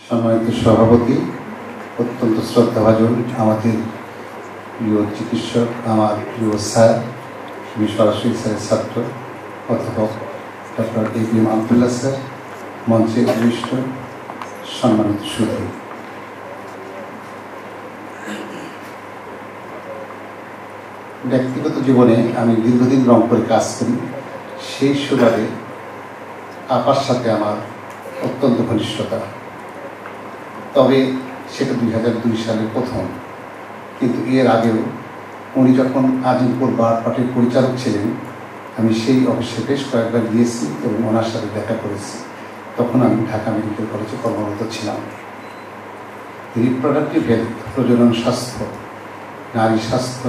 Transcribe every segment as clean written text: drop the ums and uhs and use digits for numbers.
সম্মানিত সভাপতি, অত্যন্ত শ্রদ্ধাভাজন আমাদের প্রিয় চিকিৎসক, আমার প্রিয় স্যার, আমি সরাসরি স্যারের ছাত্র অধ্যাপক ডক্টর এবিএম আবদুল্লাহ স্যার, মঞ্চে উপবিষ্ট সম্মানিত সুধী, ব্যক্তিগত জীবনে আমি দীর্ঘদিন রংপুরে কাজ করি। সেই সুবাদে আপার সাথে আমার অত্যন্ত ঘনিষ্ঠতা, তবে সেটা 2002 সালে প্রথম। কিন্তু এর আগেও উনি যখন আজিমপুর বার পার্টির পরিচালক ছিলেন, আমি সেই অফিসে বেশ কয়েকবার গিয়েছি এবং ওনার সাথে দেখা করেছি। তখন আমি ঢাকা মেডিকেল কলেজে কর্মরত ছিলাম। রিপ্রোডাক্টিভ হেলথ, প্রজনন স্বাস্থ্য, নারী স্বাস্থ্য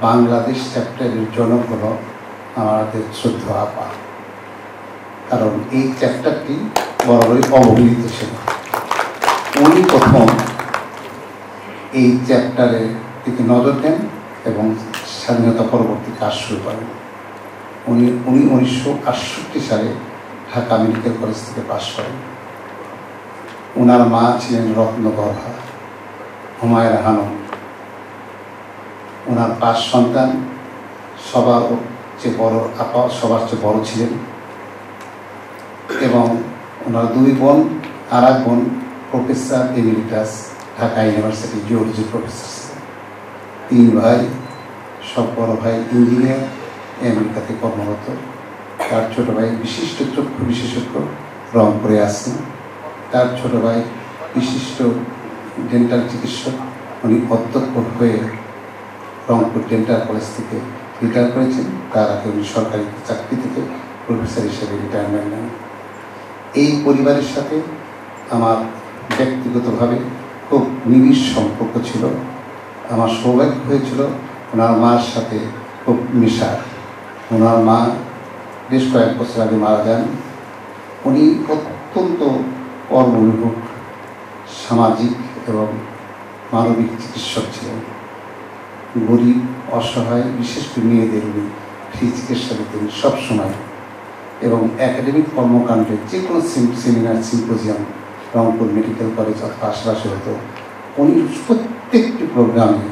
বাংলাদেশ চ্যাপ্টারের জনক হল আমাদের শ্রদ্ধা আপা, কারণ এই চ্যাপ্টারটি বরাবরই অবহেলিত ছিল। উনি প্রথম এই চ্যাপ্টারের দিকে নজর দেন এবং স্বাধীনতা পরবর্তী কাজ শুরু করেন। উনি 1968 সালে ঢাকা মেডিকেল কলেজ থেকে পাশ করেন। ওনার মা ছিলেন রত্নগর্ভা হুমায়রা খানম। ওনার 5 সন্তান, সবার চেয়ে বড় ছিলেন এবং ওনার 2 বোন, আর 1 বোন professor emeritus, Dhaka university geology professor ছিলেন। 3 ভাই, সব বড় ভাই ইঞ্জিনিয়ার, আমেরিকাতে কর্মরত। তার ছোট ভাই বিশিষ্ট চক্ষু বিশেষজ্ঞ, রংপুরে আছেন। তার ছোট ভাই বিশিষ্ট ডেন্টাল চিকিৎসক, উনি অধ্যক্ষ হয়ে রংপুর ডেন্টাল কলেজ থেকে রিটায়ার করেছেন। তার আগে উনি সরকারি চাকরি থেকে প্রফেসর হিসেবে রিটায়ারমেন্ট নেন। এই পরিবারের সাথে আমার ব্যক্তিগতভাবে খুব নিবিড় সম্পর্ক ছিল। আমার সৌভাগ্য হয়েছিল ওনার মার সাথে খুব মেশার। ওনার মা বেশ কয়েক বছর আগে মারা যান। উনি অত্যন্ত কর্মবিমুখ, সামাজিক এবং মানবিক চিকিৎসক ছিলেন। গরিব, অসহায়, বিশেষ করে মেয়েদের উনি ফ্রি চিকিৎসা দিতেন সবসময়। এবং একাডেমিক কর্মকাণ্ডে যে কোনো seminar, symposium Rangpur medical college অথবা আশেপাশে হতো, উনি প্রত্যেকটি প্রোগ্রামে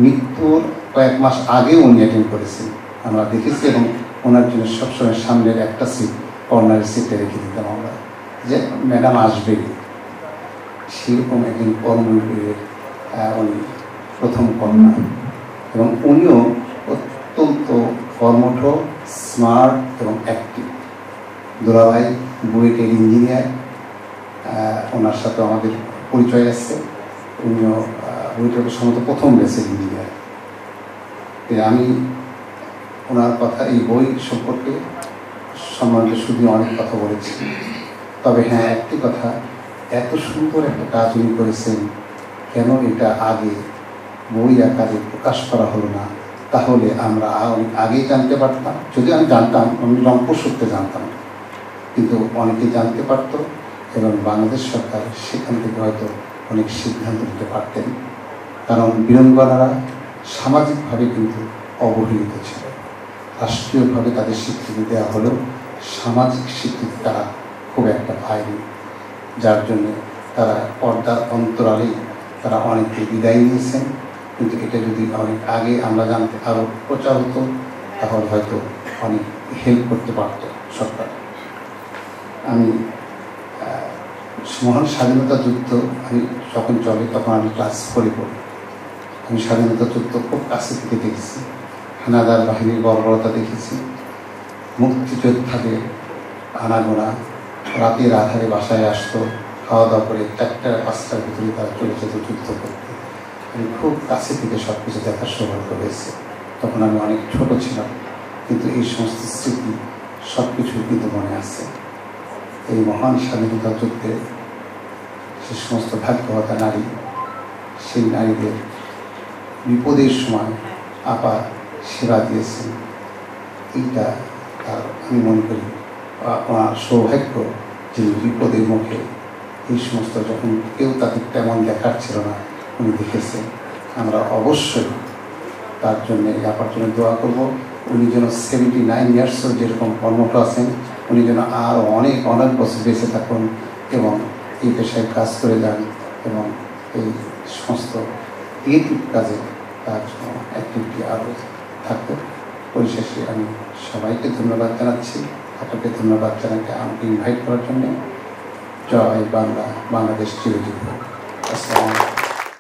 মৃত্যুর কয়েক মাস আগেও উনি অ্যাটেন্ড করেছেন, আমরা দেখেছি। এবং ওনার জন্য সবসময় সামনের একটা সিট, কর্নারের সিটে রেখে দিতাম আমরা, যে ম্যাডাম আসবেই। সেরকম একজন কর্মবীরের উনি প্রথম কন্যা। এবং উনিও অত্যন্ত কর্মঠ, স্মার্ট এবং অ্যাক্টিভ। দুলাভাই বুয়েটের ইঞ্জিনিয়ার, ওনার সাথে আমাদের পরিচয় আছে। উনিও বুয়েটের সম্ভবত প্রথম ব্যাচের ইঞ্জিনিয়ার। আমি ওনার কথা, এই বই সম্পর্কে সম্বন্ধে শুধু অনেক কথা বলেছি। তবে হ্যাঁ, একটি কথা, এত সুন্দর একটা কাজ উনি করেছেন, কেন এটা আগে বই আকারে প্রকাশ করা হলো না? তাহলে আমরা অনেক আগেই জানতে পারতাম। যদি আমি জানতাম, আমি রংপুর সূত্রে জানতাম, কিন্তু অনেকেই জানতে পারত এবং বাংলাদেশ সরকার সেখান থেকে হয়তো অনেক সিদ্ধান্ত নিতে পারতেন। কারণ বীরাঙ্গনারা সামাজিকভাবে কিন্তু অবহেলিত ছিল। রাষ্ট্রীয়ভাবে তাদের স্বীকৃতি দেওয়া হলেও সামাজিক স্বীকৃতি তারা খুব একটা পায়নি, যার জন্যে তারা পর্দার অন্তরালেই তারা অনেকে বিদায় নিয়েছেন। কিন্তু এটা যদি অনেক আগে আমরা জানতে, আরও প্রচার হতো, তাহলে হয়তো অনেক হেল্প করতে পারত সরকার। আমি মহান স্বাধীনতা যুদ্ধ আমি যখন চলে তখন আমি ক্লাস 4 পড়ি। আমি স্বাধীনতা যুদ্ধ খুব কাছে থেকে দেখেছি। হানাদার বাহিনীর বর্বরতা দেখেছি। মুক্তিযোদ্ধাদের আনাগোনা, রাতের আধারে বাসায় আসতো, খাওয়া দাওয়া করে 4টা-5টার ভিতরে তারা চলে যেত যুদ্ধ করতে। আমি খুব কাছে থেকে সব কিছু দেখার সৌভাগ্য হয়েছে। তখন আমি অনেক ছোট ছিলাম, কিন্তু এই সমস্ত স্মৃতি সব কিছু কিন্তু মনে আছে। এই মহান স্বাধীনতা যুদ্ধে সে সমস্ত ভাগ্যবতী নারী, সেই নারীদের বিপদের সময় আপা সেবা দিয়েছেন। এইটা তার, আমি মনে করি ওনার সৌভাগ্য, যে বিপদের মুখে এই সমস্ত যখন কেউ তাদের তেমন দেখার ছিল না, উনি দেখেছেন। আমরা অবশ্যই তার জন্যে, আপার জন্য দোয়া করব। উনি যেন 79 ইয়ার্সও যেরকম কর্মঠ আছেন, উনি যেন আরও অনেক অনেক বছর বেঁচে থাকুন এবং এই পেশায় কাজ করে যান এবং এই সমস্ত ক্রিয়েটিভ কাজে তার অ্যাক্টিভিটি আরও থাকবে। পরিশেষে আমি সবাইকে ধন্যবাদ জানাচ্ছি, আপনাকে ধন্যবাদ জানাতে আমাকে ইনভাইট করার জন্য। জয় বাংলা, বাংলাদেশ চিরজীবী হোক। আসসালামু আলাইকুম।